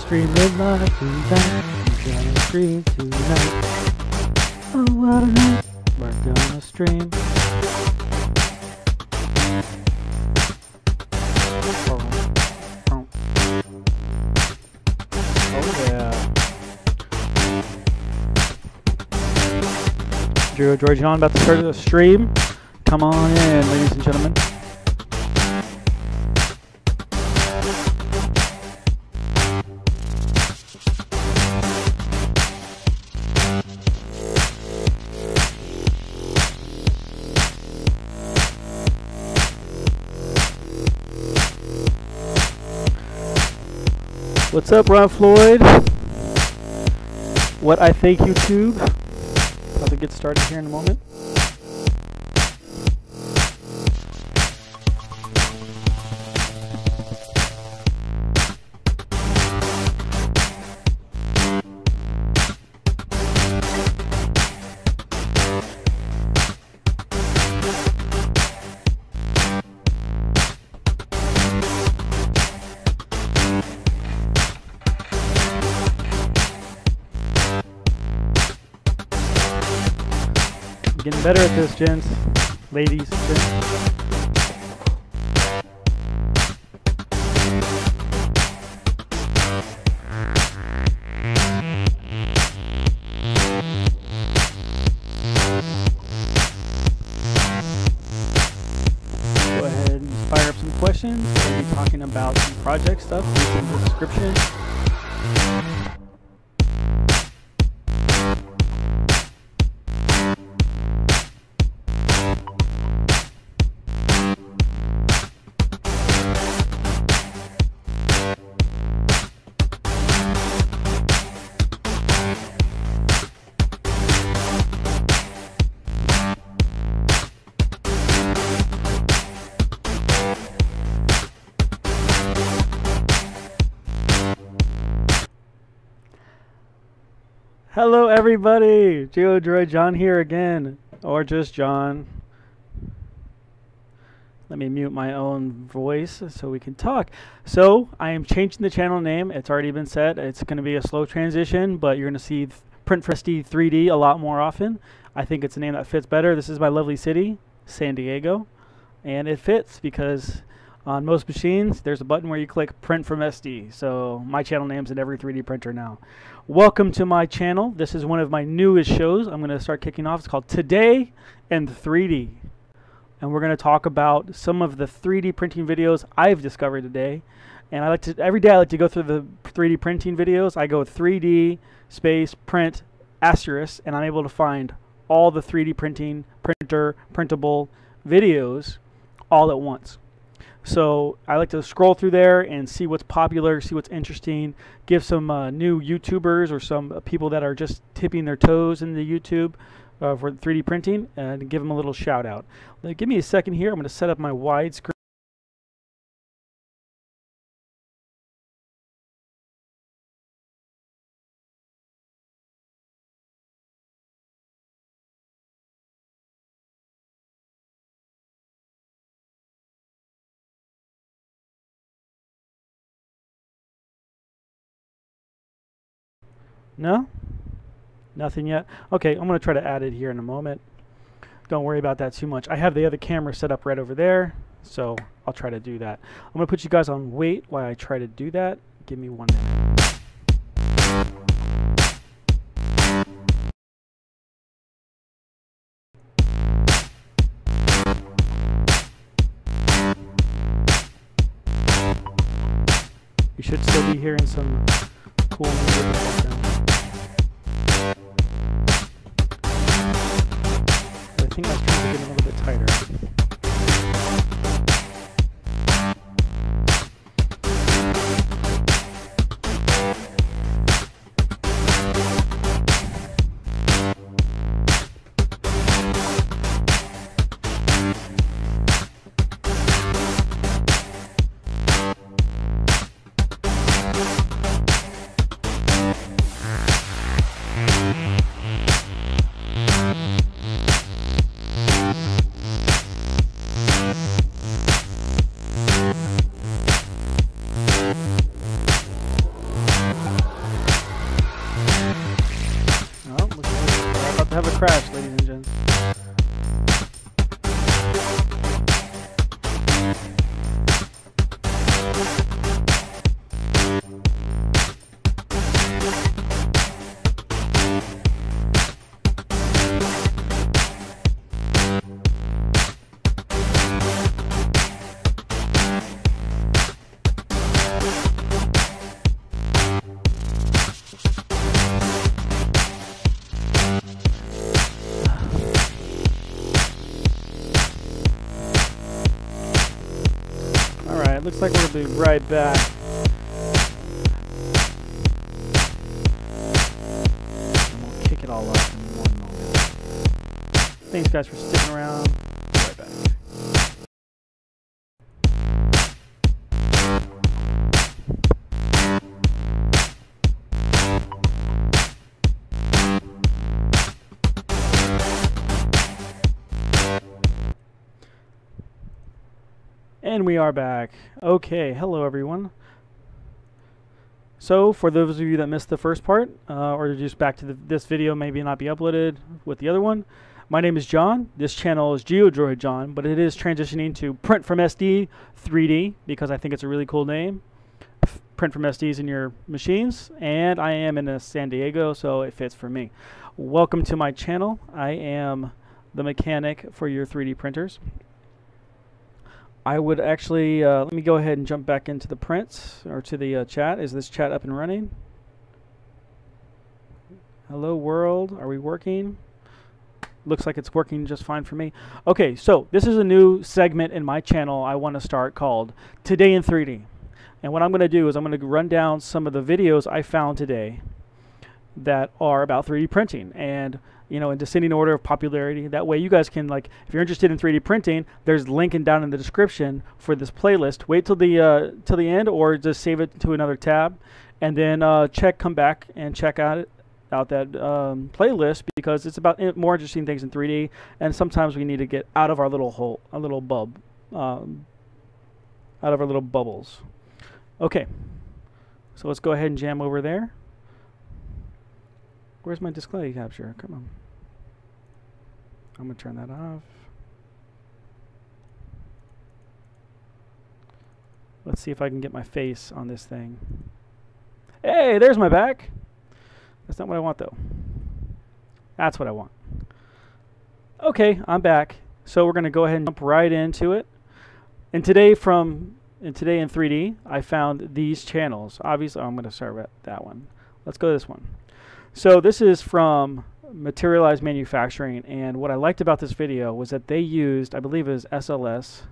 streaming live tonight. We're gonna stream tonight. Oh, what a night. We're gonna stream. Oh yeah. George on about to start the stream. Come on in, ladies and gentlemen. What's up, Ron Floyd? What I think, YouTube. About to get started here in a moment. Getting better at this, gents, ladies, gents. Go ahead and fire up some questions. We'll be talking about some project stuff in the description. Hello everybody, Geodroid John here again, or just John. Let me mute my own voice so we can talk. So I am changing the channel name. It's already been set. It's going to be a slow transition, but you're going to see Print for SD 3D a lot more often. I think it's a name that fits better. This is my lovely city, San Diego, and it fits because on most machines, there's a button where you click Print from SD. So my channel name's in every 3D printer now. Welcome to my channel. This is one of my newest shows. I'm going to start kicking off. It's called Today in 3D. And we're going to talk about some of the 3D printing videos I've discovered today. And every day I like to go through the 3D printing videos. I go 3D space print asterisk, and I'm able to find all the 3D printable videos all at once. So I like to scroll through there and see what's popular, see what's interesting, give some new YouTubers or some people that are just tipping their toes in the YouTube for 3D printing, and give them a little shout out. Give me a second here. I'm going to set up my widescreen. No? Nothing yet? Okay, I'm going to try to add it here in a moment. Don't worry about that too much. I have the other camera set up right over there, so I'll try to do that. I'm going to put you guys on wait while I try to do that. Give me 1 minute. You should still be hearing some cool music in the background. I think that's trying to get a little bit tighter. Alright, looks like we'll be right back. And we'll kick it all off in one moment. Thanks guys for sticking around. Be right back. And we are back. Okay, hello everyone. So, for those of you that missed the first part, or just back to this video maybe not be uploaded with the other one, my name is John. This channel is GeoDroid John, but it is transitioning to Print from SD 3D because I think it's a really cool name. Print from SDs in your machines, and I am in San Diego, so it fits for me. Welcome to my channel. I am the mechanic for your 3D printers. I would actually, let me go ahead and jump back into the prints, or to the chat. Is this chat up and running? Hello world, are we working? Looks like it's working just fine for me. Okay, so this is a new segment in my channel I want to start called Today in 3D. And what I'm going to do is I'm going to run down some of the videos I found today that are about 3D printing, and you know, in descending order of popularity. That way you guys can, like, if you're interested in 3D printing, there's linking down in the description for this playlist. Wait till the end, or just save it to another tab, and then come back and check out that playlist, because it's about more interesting things in 3D, and sometimes we need to get out of our little hole, a little bub, out of our little bubbles. Okay, so let's go ahead and jam over there. Where's my display capture? Come on. I'm going to turn that off. Let's see if I can get my face on this thing. Hey, there's my back. That's not what I want, though. That's what I want. Okay, I'm back. So we're going to go ahead and jump right into it. And today in 3D, I found these channels. Obviously, I'm going to start with that one. Let's go to this one. So this is from Materialized Manufacturing, and what I liked about this video was that they used, I believe it was SLS.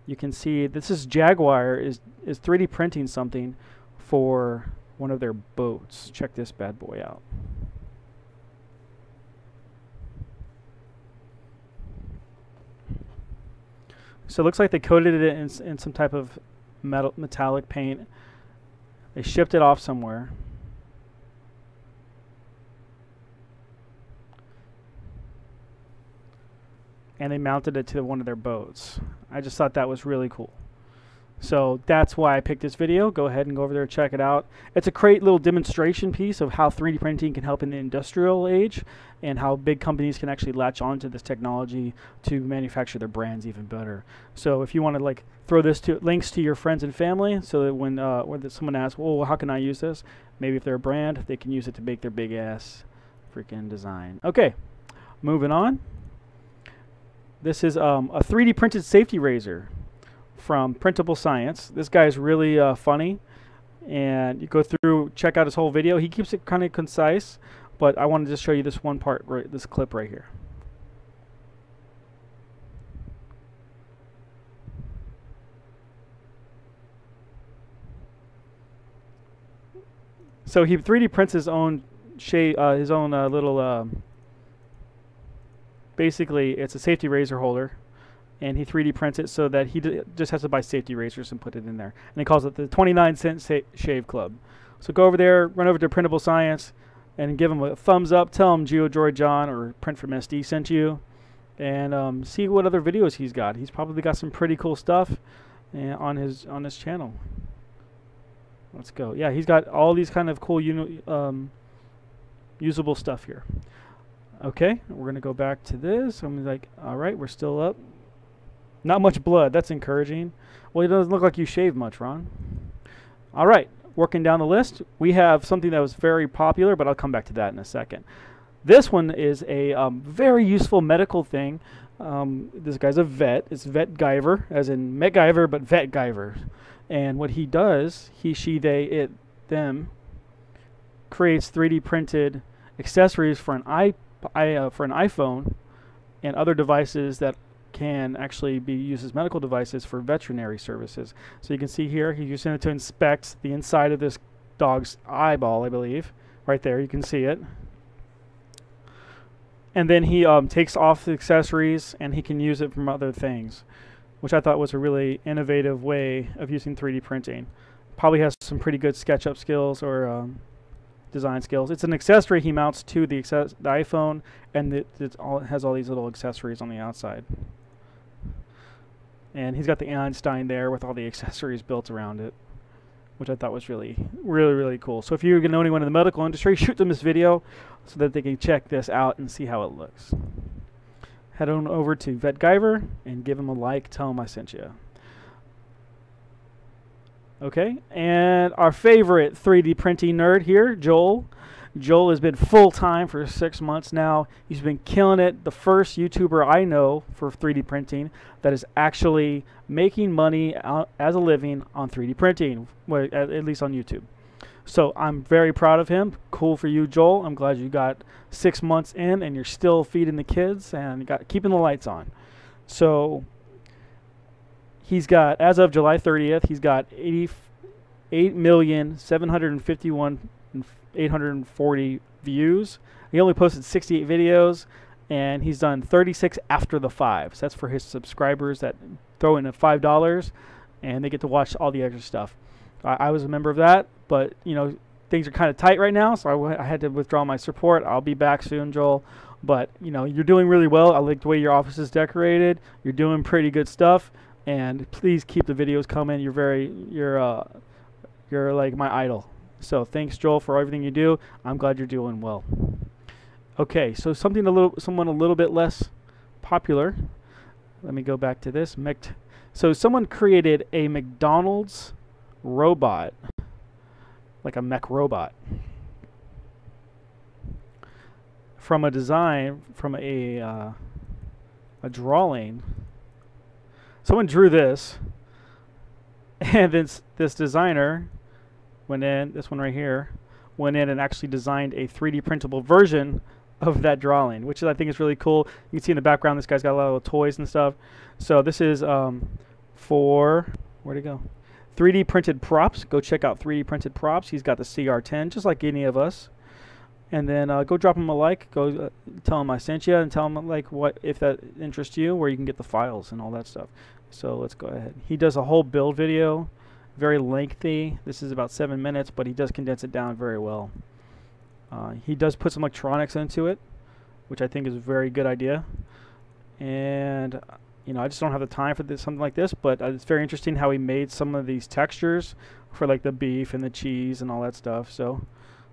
You can see this is Jaguar is 3D printing something for one of their boats. Check this bad boy out. So it looks like they coated it in some type of metallic paint. They shipped it off somewhere. And they mounted it to one of their boats. I just thought that was really cool. So that's why I picked this video. Go ahead and go over there and check it out. It's a great little demonstration piece of how 3D printing can help in the industrial age, and how big companies can actually latch onto this technology to manufacture their brands even better. So if you want to like throw this to links to your friends and family, so that when someone asks, well, how can I use this? Maybe if they're a brand, they can use it to make their big ass freaking design. Okay, moving on. This is a 3D printed safety razor from Printable Science. This guy's really funny, and you go through, check out his whole video. He keeps it kind of concise, but I wanted to show you this one part, this clip right here. So he 3D prints his own little. Basically, it's a safety razor holder, and he 3D prints it so that he just has to buy safety razors and put it in there. And he calls it the 29-cent Shave Club. So go over there, run over to Printable Science, and give him a thumbs up. Tell him GeoDroid John or Print from SD sent you, and see what other videos he's got. He's probably got some pretty cool stuff on his channel. Let's go. Yeah, he's got all these kind of cool usable stuff here. Okay, we're going to go back to this. I'm like, all right, we're still up. Not much blood. That's encouraging. Well, it doesn't look like you shaved much, Ron. All right, working down the list, we have something that was very popular, but I'll come back to that in a second. This one is a very useful medical thing. This guy's a vet. It's Vet Guyver, as in MacGyver, but Vet Guyver. And what he does, he, she, they, it, them, creates 3D printed accessories for an iPhone and other devices that can actually be used as medical devices for veterinary services. So you can see here, he's using it to inspect the inside of this dog's eyeball, I believe. Right there, you can see it. And then he takes off the accessories and he can use it from other things, which I thought was a really innovative way of using 3D printing. Probably has some pretty good SketchUp skills or design skills. It's an accessory he mounts to the iPhone, and it has all these little accessories on the outside. And he's got the Einstein there with all the accessories built around it, which I thought was really, really, really cool. So if you know anyone in the medical industry, shoot them this video so that they can check this out and see how it looks. Head on over to VetGuyver and give him a like. Tell him I sent you. Okay, and our favorite 3D printing nerd here, Joel. Joel has been full-time for 6 months now. He's been killing it. The first YouTuber I know for 3D printing that is actually making money as a living on 3D printing, well, at least on YouTube. So I'm very proud of him. Cool for you, Joel. I'm glad you got 6 months in and you're still feeding the kids and keeping the lights on. So he's got, as of July 30th, he's got 88,751,840 views. He only posted 68 videos, and he's done 36 after the 5. So that's for his subscribers that throw in $5, and they get to watch all the extra stuff. I was a member of that, but you know, things are kind of tight right now, so I had to withdraw my support. I'll be back soon, Joel. But you know, you're doing really well. I like the way your office is decorated. You're doing pretty good stuff, and please keep the videos coming. You're like my idol. So thanks, Joel, for everything you do. I'm glad you're doing well. Okay, so someone a little bit less popular. Let me go back to this. So someone created a McDonald's robot, like a mech robot, from a design, from a drawing. Someone drew this, and then this designer went in, this one right here, went in and actually designed a 3D printable version of that drawing, which I think is really cool. You can see in the background this guy's got a lot of toys and stuff. So this is for, where'd it go? 3D printed props. Go check out 3D printed props. He's got the CR10, just like any of us. And then go drop him a like. Go tell him I sent you, and tell him like what if that interests you, where you can get the files and all that stuff. So let's go ahead. He does a whole build video, very lengthy. This is about 7 minutes, but he does condense it down very well. He does put some electronics into it, which I think is a very good idea. And you know, I just don't have the time for something like this, but it's very interesting how he made some of these textures for like the beef and the cheese and all that stuff. So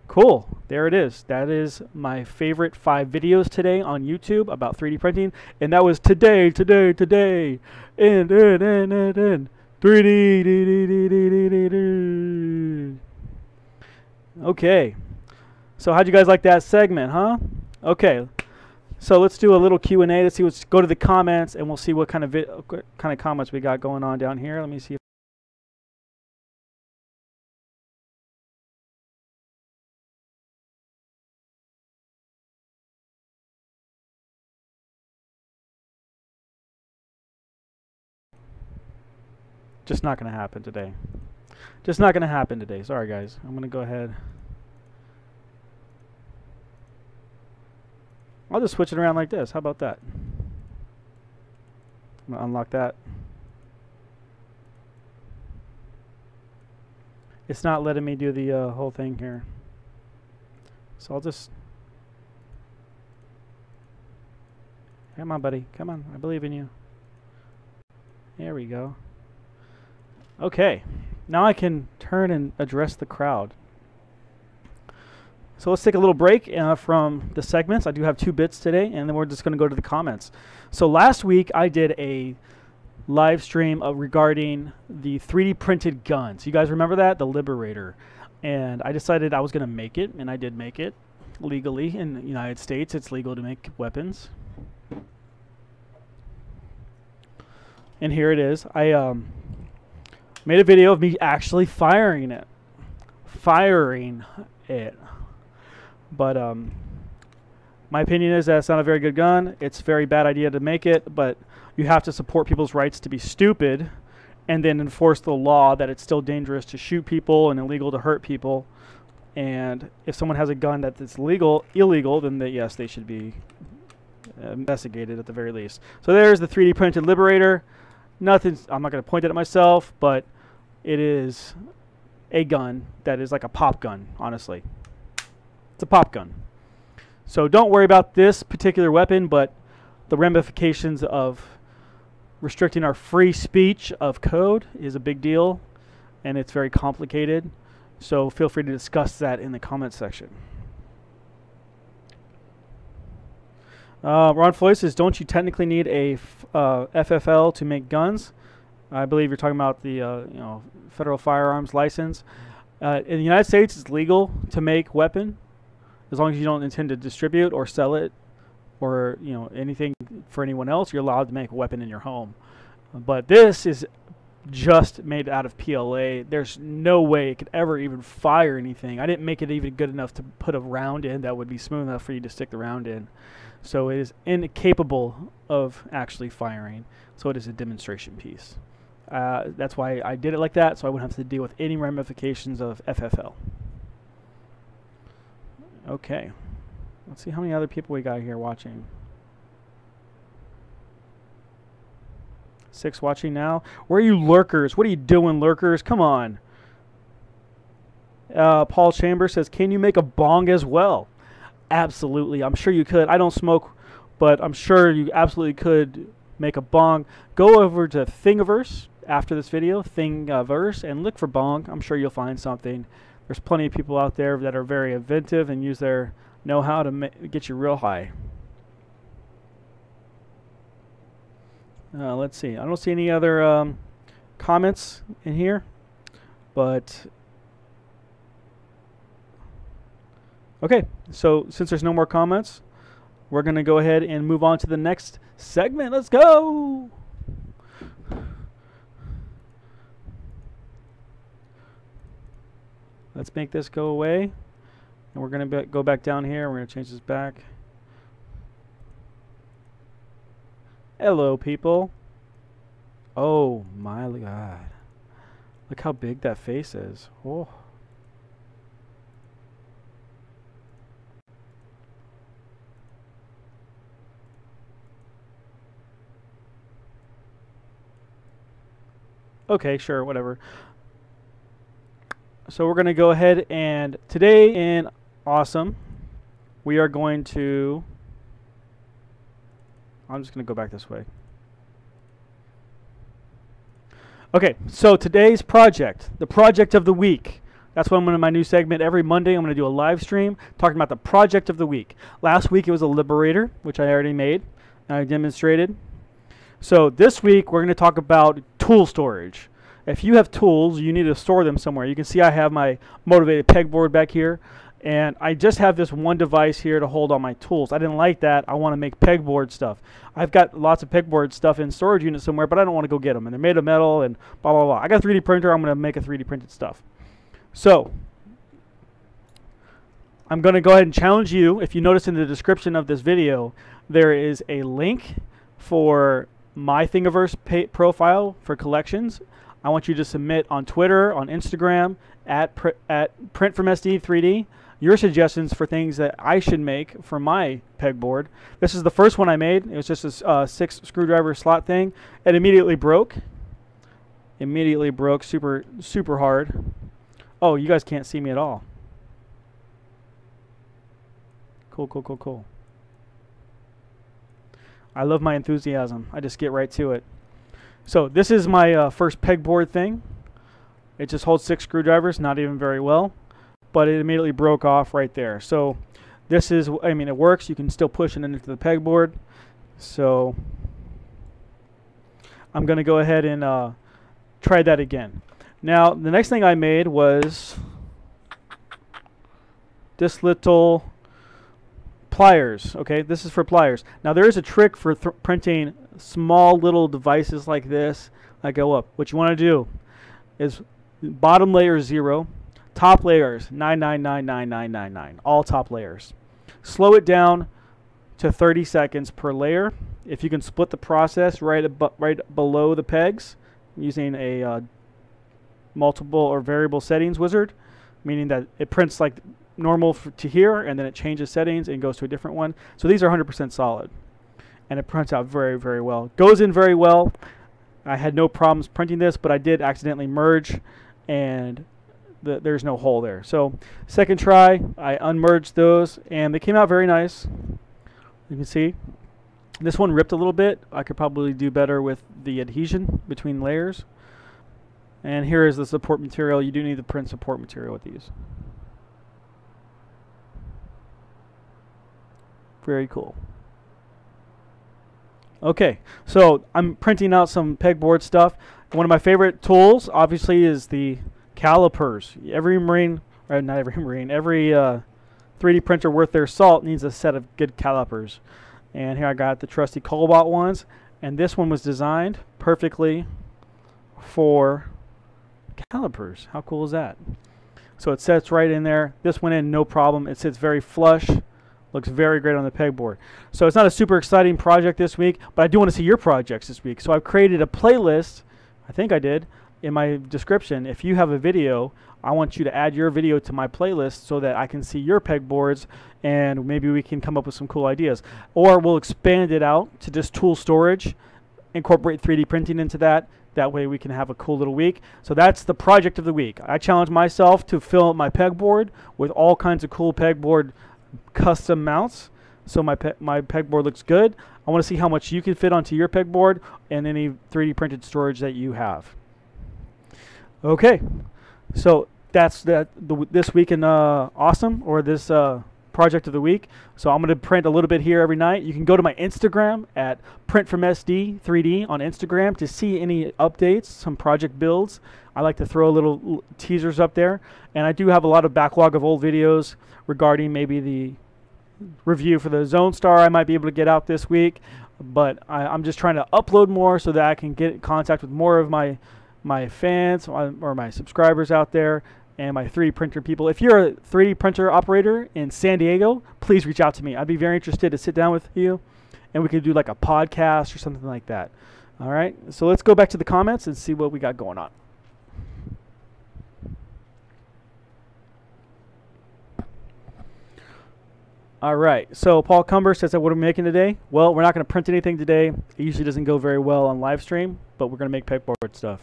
cool. There it is. That is my favorite 5 videos today on YouTube about 3D printing. And that was today. And 3D. Okay. So how'd you guys like that segment, huh? Okay. So let's do a little Q&A. Let's go to the comments, and we'll see what kind of comments we got going on down here. Let me see. Just not going to happen today. Just not going to happen today. Sorry, guys. I'm going to go ahead. I'll just switch it around like this. How about that? I'm going to unlock that. It's not letting me do the whole thing here. So I'll just... Come on, buddy. Come on. I believe in you. There we go. Okay. Now I can turn and address the crowd. So let's take a little break from the segments. I do have 2 bits today, and then we're just going to go to the comments. So last week I did a live stream regarding the 3D printed guns. You guys remember that? The Liberator. And I decided I was going to make it, and I did make it legally. In the United States, it's legal to make weapons. And here it is. I made a video of me actually firing it. But My opinion is that it's not a very good gun. It's a very bad idea to make it, but you have to support people's rights to be stupid and then enforce the law that it's still dangerous to shoot people and illegal to hurt people. And if someone has a gun that's illegal, then yes, they should be investigated at the very least. So there's the 3D printed Liberator. Nothing, I'm not going to point it at myself, but it is a gun that is like a pop gun, honestly. It's a pop gun. So don't worry about this particular weapon, but the ramifications of restricting our free speech of code is a big deal, and it's very complicated. So feel free to discuss that in the comment section. Ron Floyd says, don't you technically need a FFL to make guns? I believe you're talking about the federal firearms license. In the United States, it's legal to make weapon as long as you don't intend to distribute or sell it or anything for anyone else. You're allowed to make a weapon in your home. But this is just made out of PLA. There's no way it could ever even fire anything. I didn't make it even good enough to put a round in that would be smooth enough for you to stick the round in. So it is incapable of actually firing. So it is a demonstration piece. That's why I did it like that, so I wouldn't have to deal with any ramifications of FFL. Okay. Let's see how many other people we got here watching. 6 watching now. Where are you lurkers? What are you doing, lurkers? Come on. Paul Chambers says, can you make a bong as well? Absolutely. I'm sure you could. I don't smoke, but I'm sure you absolutely could make a bong. Go over to Thingiverse after this video, Thingiverse, and look for bong. I'm sure you'll find something. There's plenty of people out there that are very inventive and use their know-how to get you real high. Let's see. I don't see any other comments in here, but okay. So since there's no more comments, we're going to go ahead and move on to the next segment. Let's go. Let's make this go away. And we're going to go back down here. We're going to change this back. Hello, people. Oh, my God. Look how big that face is. Oh. Okay, sure, whatever. So we're going to go ahead and today in Awesome, we are going to... I'm just going to go back this way. Okay, so today's project, the project of the week. That's what I'm going to my new segment. Every Monday I'm going to do a live stream talking about the project of the week. Last week it was a Liberator, which I already made and I demonstrated. So this week we're going to talk about tool storage. If you have tools, you need to store them somewhere. You can see I have my motivated pegboard back here, and I just have this one device here to hold all my tools. I didn't like that. I want to make pegboard stuff. I've got lots of pegboard stuff in storage units somewhere, but I don't want to go get them. And they're made of metal and blah, blah, blah. I got a 3D printer. I'm going to make a 3D printed stuff. So I'm going to go ahead and challenge you. If you notice in the description of this video, there is a link for my Thingiverse profile for collections. I want you to submit on Twitter, on Instagram, at PrintFromSD3D, your suggestions for things that I should make for my pegboard. This is the first one I made. It was just a 6 screwdriver slot thing. It immediately broke. Immediately broke super, super hard. Oh, you guys can't see me at all. Cool, cool, cool, cool. I love my enthusiasm. I just get right to it. So this is my first pegboard thing. It just holds 6 screwdrivers, not even very well, but it immediately broke off right there. So this is, I mean, it works. You can still push it into the pegboard. So I'm going to go ahead and try that again. Now, the next thing I made was this little pliers. Okay, this is for pliers. Now, there is a trick for printing small little devices like this that go up. What you want to do is bottom layer 0, top layers 9999999, all top layers. Slow it down to 30 seconds per layer. If you can split the process right below the pegs using a multiple or variable settings wizard, meaning that it prints like normal to here, and then it changes settings and goes to a different one. So these are 100% solid, and it prints out very, very well. Goes in very well. I had no problems printing this, but I did accidentally merge, and there's no hole there. So second try, I unmerged those, and they came out very nice. You can see this one ripped a little bit. I could probably do better with the adhesion between layers. And here is the support material. You do need to print support material with these. Very cool. Okay, so I'm printing out some pegboard stuff. One of my favorite tools, obviously, is the calipers. Every Marine, or not every Marine, every 3D printer worth their salt needs a set of good calipers. And here I got the trusty Cobalt ones, and this one was designed perfectly for calipers. How cool is that? So it sits right in there. This went in no problem. It sits very flush. Looks very great on the pegboard. So it's not a super exciting project this week, but I do want to see your projects this week. So I've created a playlist, I think I did, in my description. If you have a video, I want you to add your video to my playlist so that I can see your pegboards, and maybe we can come up with some cool ideas. Or we'll expand it out to just tool storage, incorporate 3D printing into that. That way we can have a cool little week. So that's the project of the week. I challenge myself to fill my pegboard with all kinds of cool pegboard custom mounts, so my pegboard looks good. I want to see how much you can fit onto your pegboard and any 3D printed storage that you have. Okay, so that's this week in Awesome, or this project of the week. So I'm going to print a little bit here every night. You can go to my Instagram at printfromsd3d on Instagram to see any updates, some project builds. I like to throw little teasers up there, and I do have a lot of backlog of old videos regarding maybe the review for the Zone Star I might be able to get out this week, but I'm just trying to upload more so that I can get in contact with more of my fans or my subscribers out there and my 3D printer people. If you're a 3D printer operator in San Diego, please reach out to me. I'd be very interested to sit down with you, and we could do like a podcast or something like that. All right, so let's go back to the comments and see what we got going on. All right, so Paul Cumber says that what are we making today? Well, we're not going to print anything today. It usually doesn't go very well on live stream, but we're going to make pegboard stuff.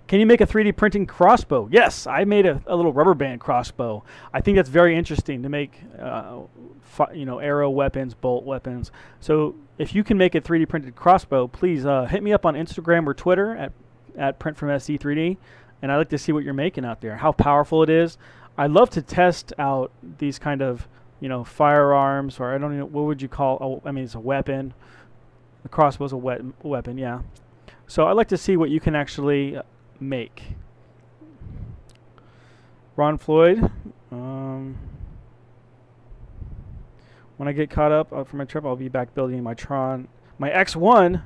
Can you make a 3D printing crossbow? Yes, I made a little rubber band crossbow. I think that's very interesting to make, arrow weapons, bolt weapons. So if you can make a 3D printed crossbow, please hit me up on Instagram or Twitter at printfromsd3d. And I'd like to see what you're making out there, how powerful it is. I love to test out these kind of, firearms, or I don't know, what would you call, it's a weapon. The crossbow's a weapon, yeah. So I'd like to see what you can actually make. Ron Floyd, when I get caught up for my trip, I'll be back building my Tron, my X1.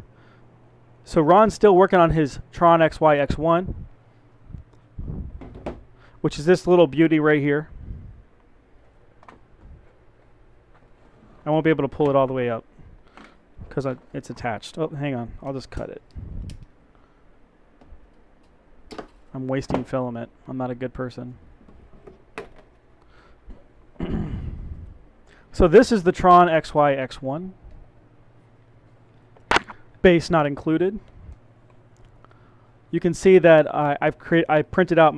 So Ron's still working on his Tron XY X1. Which is this little beauty right here. I won't be able to pull it all the way up because it's attached. Oh, hang on. I'll just cut it. I'm wasting filament. I'm not a good person. So this is the Tron XY X1. Base not included. You can see that I printed out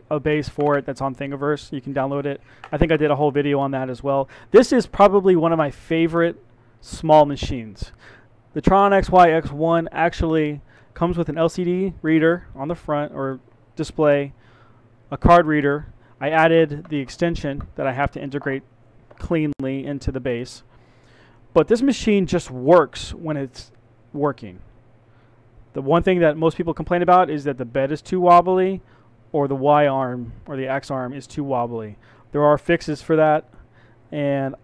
a base for it that's on Thingiverse. You can download it. I think I did a whole video on that as well. This is probably one of my favorite small machines. The Tron XY X1 actually comes with an LCD reader on the front or display, a card reader. I added the extension that I have to integrate cleanly into the base. But this machine just works when it's working. The one thing that most people complain about is that the bed is too wobbly, or the Y arm or the X arm is too wobbly. There are fixes for that, and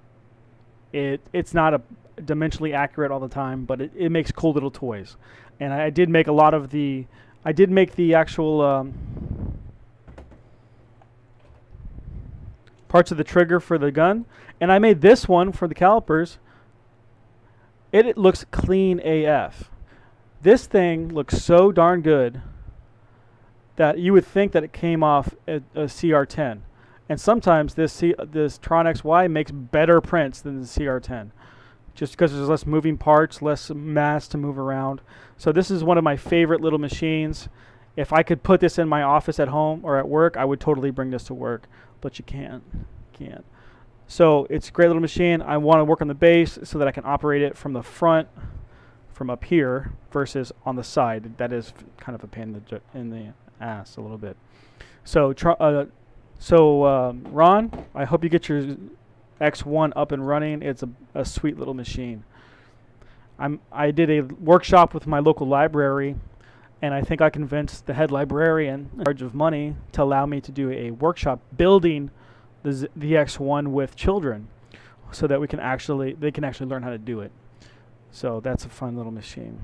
it's not dimensionally accurate all the time, but it makes cool little toys. And I did make a lot of the, I did make the actual parts of the trigger for the gun. And I made this one for the calipers. It looks clean AF. This thing looks so darn good that you would think that it came off a CR10. And sometimes this Tron XY makes better prints than the CR10, just because there's less moving parts, less mass to move around. So this is one of my favorite little machines. If I could put this in my office at home or at work, I would totally bring this to work, but you can't. So it's a great little machine. I want to work on the base so that I can operate it from the front, from up here, versus on the side. That is kind of a pain in the ass a little bit. So Ron, I hope you get your X1 up and running. It's a sweet little machine. I did a workshop with my local library, and I think I convinced the head librarian in charge of money to allow me to do a workshop building the X1 with children, so that they can actually learn how to do it. So that's a fun little machine.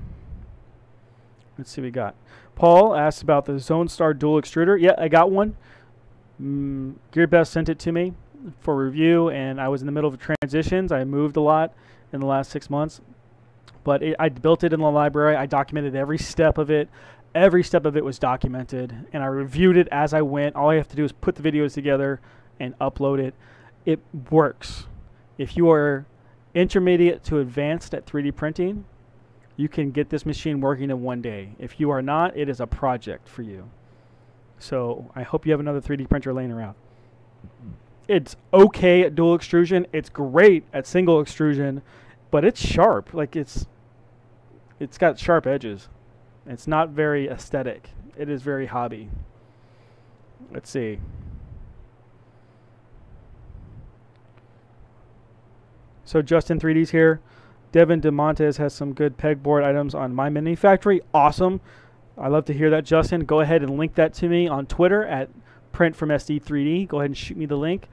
Let's see what we got. Paul asked about the Zone Star dual extruder. Yeah, I got one. GearBest sent it to me for review, and I was in the middle of transitions. I moved a lot in the last 6 months, but I built it in the library. I documented every step of it. Every step of it was documented, and I reviewed it as I went. All I have to do is put the videos together and upload it. It works. If you are intermediate to advanced at 3D printing, you can get this machine working in one day. If you are not, it is a project for you. So I hope you have another 3D printer laying around. It's okay at dual extrusion. It's great at single extrusion, but it's sharp. Like it's got sharp edges. It's not very aesthetic. It is very hobby. Let's see. So Justin 3D's here. Devin DeMontes has some good pegboard items on My Mini Factory. Awesome. I love to hear that, Justin. Go ahead and link that to me on Twitter at printfromsd3d. Go ahead and shoot me the link,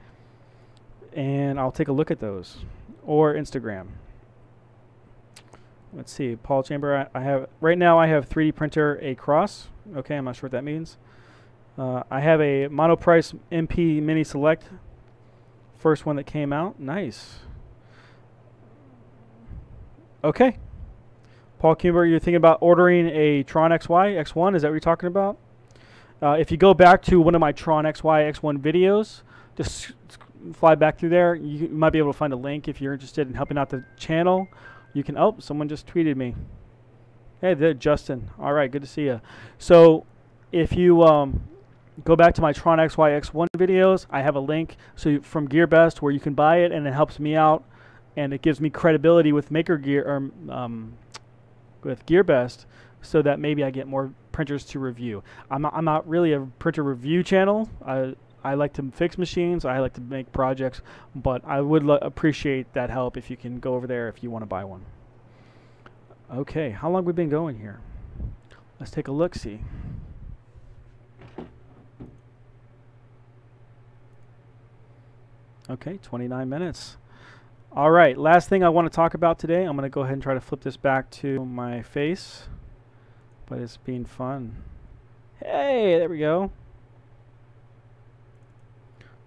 and I'll take a look at those. Or Instagram. Let's see. Paul Chamber. Right now I have 3D printer A Cross. Okay, I'm not sure what that means. I have a Monoprice MP Mini Select. First one that came out. Nice. Okay. Paul Kimber, you're thinking about ordering a Tron XY, X1, is that what you're talking about? If you go back to one of my Tron XY, X1 videos, just fly back through there. You might be able to find a link if you're interested in helping out the channel. You can, oh, someone just tweeted me. Hey there, Justin. All right, good to see you. So if you go back to my Tron XY, X1 videos, I have a link from GearBest where you can buy it, and it helps me out. And it gives me credibility with Maker Gear or with GearBest, so that maybe I get more printers to review. I'm not really a printer review channel. I like to fix machines. I like to make projects, but I would appreciate that help if you can go over there if you want to buy one. Okay, how long have we been going here? Let's take a look-see. Okay, 29 minutes. All right, last thing I want to talk about today. I'm going to go ahead and try to flip this back to my face, but it's been fun. Hey, there we go.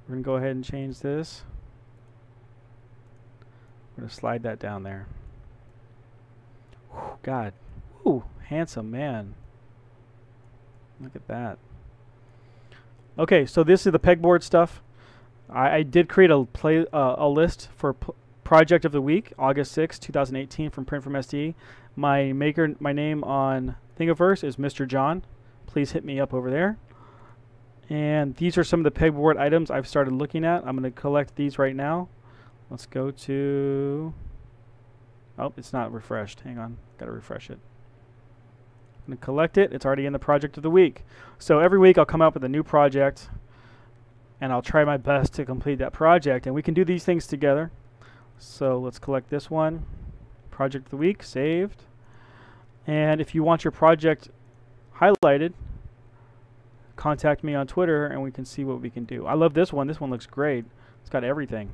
We're going to go ahead and change this. We're going to slide that down there. Whew, God. Ooh, handsome man. Look at that. Okay, so this is the pegboard stuff. I did create a list for Project of the Week, August 6, 2018, from Print from SD. My name on Thingiverse is Mr. John. Please hit me up over there. And these are some of the pegboard items I've started looking at. I'm going to collect these right now. Let's go to... Oh, it's not refreshed. Hang on. Got to refresh it. I'm going to collect it. It's already in the Project of the Week. So every week I'll come up with a new project, and I'll try my best to complete that project. And we can do these things together. So let's collect this one. Project of the Week, saved. And if you want your project highlighted, contact me on Twitter and we can see what we can do. I love this one. This one looks great. It's got everything.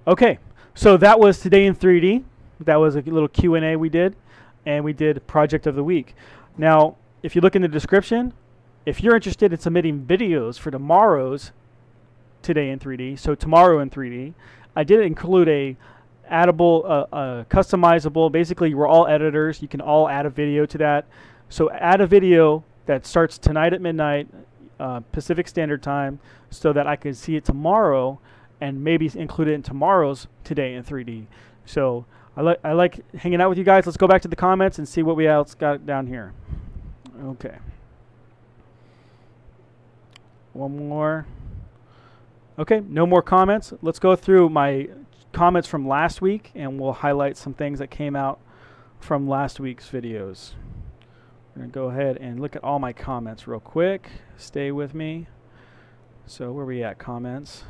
Okay, so that was Today in 3D. That was a little Q&A we did, and we did Project of the Week. Now, if you look in the description, if you're interested in submitting videos for tomorrow's today in 3D, so tomorrow in 3D. I did include a addable, customizable, basically we're all editors, you can all add a video to that. So add a video that starts tonight at midnight, Pacific Standard Time, so that I can see it tomorrow and maybe include it in tomorrow's Today in 3D. So I like hanging out with you guys. Let's go back to the comments and see what we else got down here. Okay. One more. Okay, no more comments. Let's go through my comments from last week and we'll highlight some things that came out from last week's videos. I'm going to go ahead and look at all my comments real quick. Stay with me. So where are we at? Comments.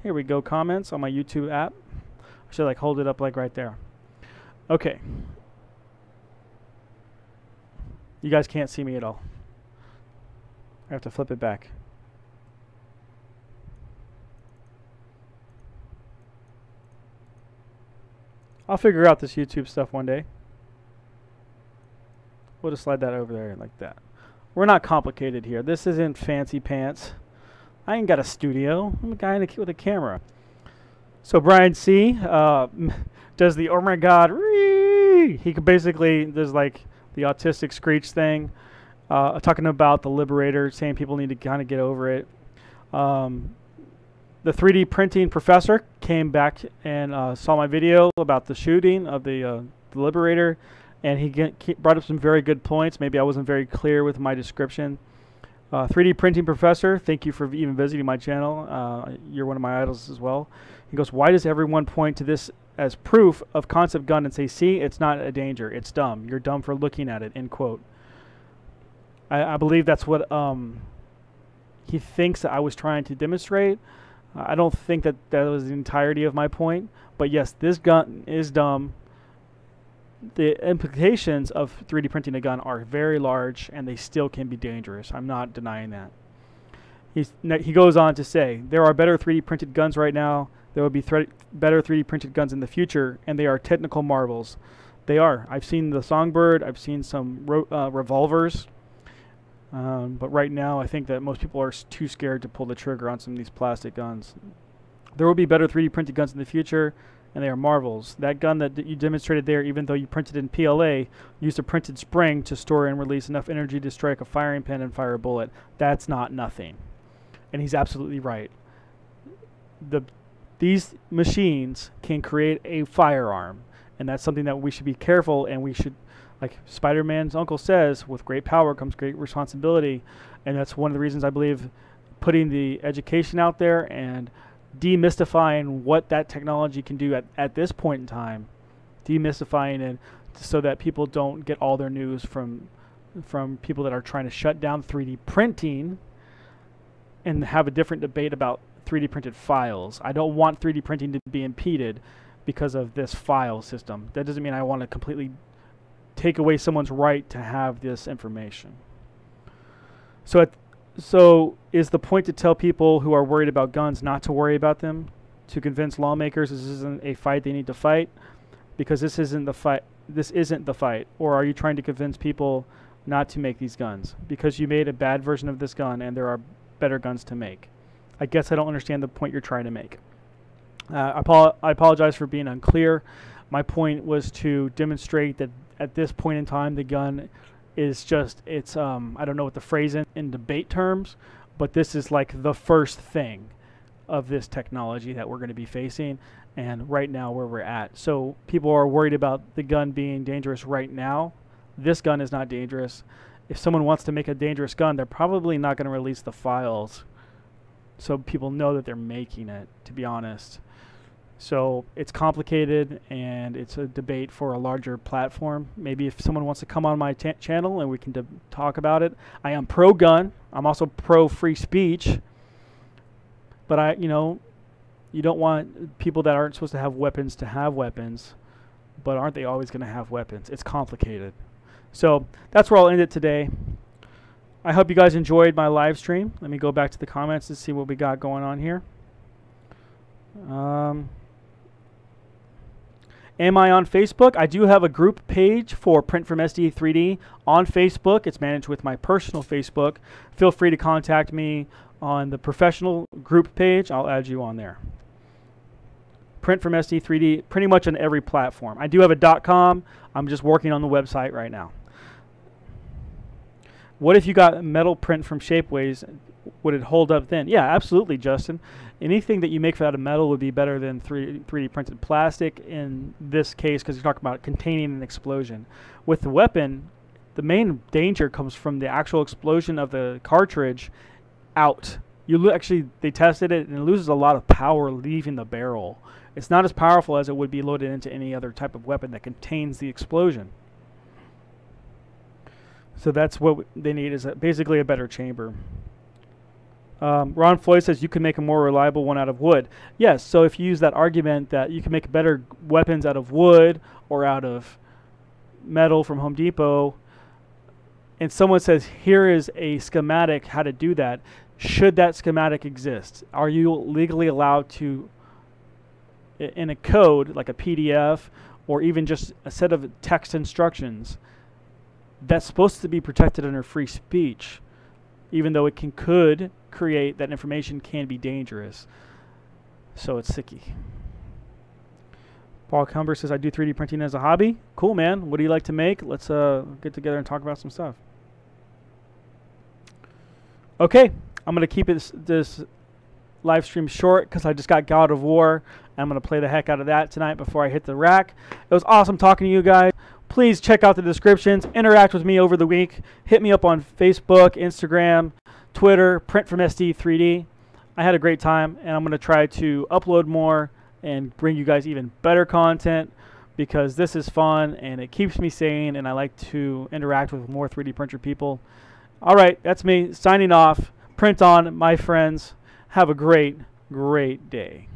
Here we go, comments on my YouTube app. I should like hold it up like right there. Okay. You guys can't see me at all. I have to flip it back. I'll figure out this YouTube stuff one day. We'll just slide that over there like that. We're not complicated here. This isn't fancy pants. I ain't got a studio. I'm a guy with a camera. So Brian C. Does the oh my god, he could basically, there's like the autistic screech thing, talking about the Liberator, saying people need to kind of get over it. The 3D printing professor came back and saw my video about the shooting of the Liberator, and he brought up some very good points. Maybe I wasn't very clear with my description. 3D printing professor, thank you for even visiting my channel. You're one of my idols as well. He goes, why does everyone point to this as proof of concept gun and say, see, it's not a danger, it's dumb. You're dumb for looking at it, end quote. I believe that's what he thinks that I was trying to demonstrate. I don't think that that was the entirety of my point, but yes, this gun is dumb. The implications of 3D printing a gun are very large, and they still can be dangerous. I'm not denying that. He goes on to say, there are better 3D printed guns right now. There will be better 3D printed guns in the future, and they are technical marvels. They are. I've seen the Songbird. I've seen some revolvers. But right now, I think that most people are too scared to pull the trigger on some of these plastic guns. There will be better 3D printed guns in the future, and they are marvels. That gun that you demonstrated there, even though you printed in PLA, used a printed spring to store and release enough energy to strike a firing pin and fire a bullet. That's not nothing. And he's absolutely right. These machines can create a firearm, and that's something that we should be careful, and we should, like Spider-Man's uncle says, with great power comes great responsibility. And that's one of the reasons I believe putting the education out there and demystifying what that technology can do at this point in time, demystifying it so that people don't get all their news from people that are trying to shut down 3D printing and have a different debate about 3D printed files. I don't want 3D printing to be impeded because of this file system. That doesn't mean I want to completely take away someone's right to have this information. So is the point to tell people who are worried about guns not to worry about them? To convince lawmakers this isn't a fight they need to fight? Because this isn't the fight. This isn't the fight. Or are you trying to convince people not to make these guns because you made a bad version of this gun and there are better guns to make? I guess I don't understand the point you're trying to make. I apologize for being unclear. My point was to demonstrate that at this point in time, the gun is just, it's, I don't know what the phrase in debate terms, but this is like the first thing of this technology that we're going to be facing, and right now where we're at. So people are worried about the gun being dangerous right now. This gun is not dangerous. If someone wants to make a dangerous gun, they're probably not going to release the files so people know that they're making it, to be honest. So it's complicated, and it's a debate for a larger platform. Maybe if someone wants to come on my channel and we can talk about it. I am pro-gun. I'm also pro-free speech. But you don't want people that aren't supposed to have weapons, but aren't they always going to have weapons? It's complicated. So that's where I'll end it today. I hope you guys enjoyed my live stream. Let me go back to the comments to see what we got going on here. Am I on Facebook? I do have a group page for Print from SD 3D on Facebook. It's managed with my personal Facebook. Feel free to contact me on the professional group page, I'll add you on there. Print from SD 3D, pretty much on every platform. I do have a .com. I'm just working on the website right now. What if you got metal print from Shapeways? Would it hold up then? Yeah, absolutely, Justin. Anything that you make out of metal would be better than 3D printed plastic in this case, because you're talking about containing an explosion. With the weapon, the main danger comes from the actual explosion of the cartridge out. Actually, they tested it, and it loses a lot of power leaving the barrel. It's not as powerful as it would be loaded into any other type of weapon that contains the explosion. So that's what they need, is basically a better chamber. Ron Floyd says you can make a more reliable one out of wood. Yes, so if you use that argument that you can make better weapons out of wood or out of metal from Home Depot, and someone says here is a schematic how to do that, should that schematic exist? Are you legally allowed to, in a code like a PDF or even just a set of text instructions, that's supposed to be protected under free speech, even though it could create that information can be dangerous. So it's sicky. Paul Cumber says, I do 3D printing as a hobby. Cool, man. What do you like to make? Let's get together and talk about some stuff. Okay, I'm going to keep this live stream short because I just got God of War. I'm going to play the heck out of that tonight before I hit the rack. It was awesome talking to you guys. Please check out the descriptions. Interact with me over the week. Hit me up on Facebook, Instagram, Twitter, Print from SD 3D. I had a great time, and I'm going to try to upload more and bring you guys even better content because this is fun and it keeps me sane, and I like to interact with more 3D printer people. All right, that's me signing off. Print on, my friends. Have a great, great day.